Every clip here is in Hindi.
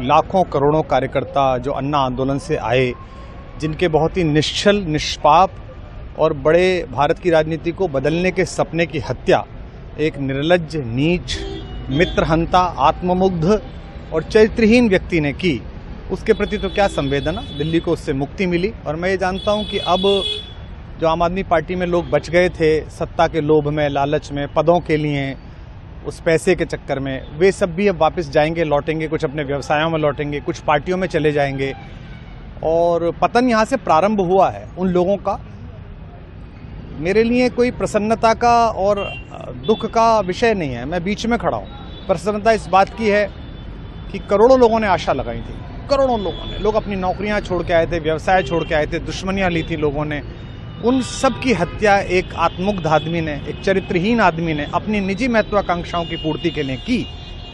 लाखों करोड़ों कार्यकर्ता जो अन्ना आंदोलन से आए, जिनके बहुत ही निश्चल, निष्पाप और बड़े भारत की राजनीति को बदलने के सपने की हत्या एक निर्लज्ज, नीच, मित्रहंता, आत्ममुग्ध और चरित्रहीन व्यक्ति ने की, उसके प्रति तो क्या संवेदना। दिल्ली को उससे मुक्ति मिली और मैं ये जानता हूँ कि अब जो आम आदमी पार्टी में लोग बच गए थे सत्ता के लोभ में, लालच में, पदों के लिए, उस पैसे के चक्कर में, वे सब भी अब वापस जाएंगे, लौटेंगे, कुछ अपने व्यवसायों में लौटेंगे, कुछ पार्टियों में चले जाएंगे और पतन यहाँ से प्रारंभ हुआ है उन लोगों का। मेरे लिए कोई प्रसन्नता का और दुख का विषय नहीं है, मैं बीच में खड़ा हूँ। प्रसन्नता इस बात की है कि करोड़ों लोगों ने आशा लगाई थी, करोड़ों लोगों ने, लोग अपनी नौकरियां छोड़ के आए थे, व्यवसाय छोड़ के आए थे, दुश्मनियां ली थी लोगों ने, उन सब की हत्या एक आत्ममुग्ध आदमी ने, एक चरित्रहीन आदमी ने अपनी निजी महत्वाकांक्षाओं की पूर्ति के लिए की।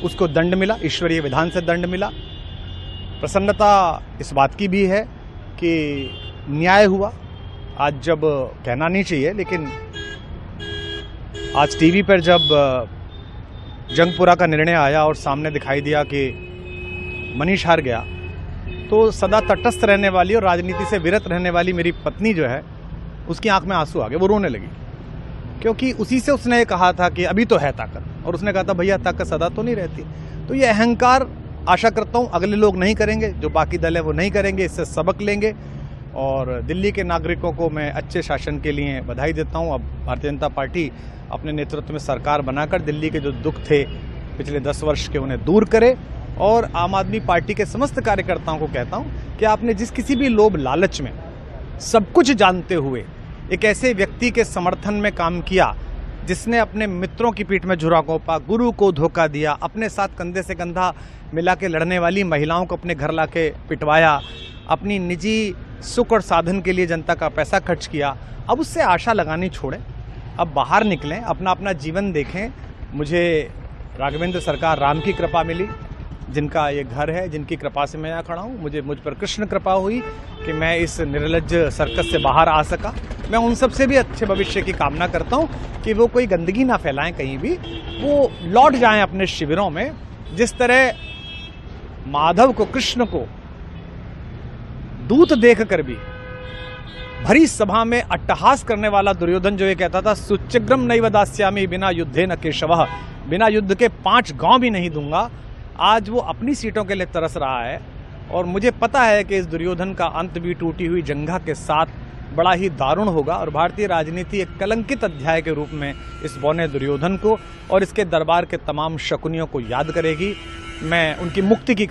उसको दंड मिला, ईश्वरीय विधान से दंड मिला। प्रसन्नता इस बात की भी है कि न्याय हुआ। आज जब कहना नहीं चाहिए, लेकिन आज टीवी पर जब जंगपुरा का निर्णय आया और सामने दिखाई दिया कि मनीष हार गया, तो सदा तटस्थ रहने वाली और राजनीति से विरत रहने वाली मेरी पत्नी जो है, उसकी आंख में आंसू आ गए, वो रोने लगी, क्योंकि उसी से उसने कहा था कि अभी तो है ताकत, और उसने कहा था भैया ताकत सदा तो नहीं रहती। तो ये अहंकार आशा करता हूँ अगले लोग नहीं करेंगे, जो बाकी दल है वो नहीं करेंगे, इससे सबक लेंगे। और दिल्ली के नागरिकों को मैं अच्छे शासन के लिए बधाई देता हूँ। अब भारतीय जनता पार्टी अपने नेतृत्व में सरकार बनाकर दिल्ली के जो दुख थे पिछले 10 वर्ष के, उन्हें दूर करे। और आम आदमी पार्टी के समस्त कार्यकर्ताओं को कहता हूँ कि आपने जिस किसी भी लोभ लालच में, सब कुछ जानते हुए एक ऐसे व्यक्ति के समर्थन में काम किया जिसने अपने मित्रों की पीठ में झुरा घोंपा, गुरु को धोखा दिया, अपने साथ कंधे से कंधा मिला के लड़ने वाली महिलाओं को अपने घर लाके पिटवाया, अपनी निजी सुख और साधन के लिए जनता का पैसा खर्च किया, अब उससे आशा लगानी छोड़ें, अब बाहर निकलें, अपना अपना जीवन देखें। मुझे राघवेंद्र सरकार राम की कृपा मिली, जिनका ये घर है, जिनकी कृपा से मैं यहाँ खड़ा हूँ। मुझ पर कृष्ण कृपा हुई कि मैं इस निर्लज्ज सर्कस से बाहर आ सका। मैं उन सब से भी अच्छे भविष्य की कामना करता हूँ कि वो कोई गंदगी ना फैलाएं कहीं भी, वो लौट जाएं अपने शिविरों में। जिस तरह माधव को, कृष्ण को दूत देख कर भी भरी सभा में अट्टहास करने वाला दुर्योधन जो ये कहता था, सुचिग्रम नैव दास्यामि बिना युद्धे न केशवः, बिना युद्ध के 5 गांव भी नहीं दूंगा, आज वो अपनी सीटों के लिए तरस रहा है। और मुझे पता है कि इस दुर्योधन का अंत भी टूटी हुई जंघा के साथ बड़ा ही दारुण होगा और भारतीय राजनीति एक कलंकित अध्याय के रूप में इस बौने दुर्योधन को और इसके दरबार के तमाम शकुनियों को याद करेगी। मैं उनकी मुक्ति की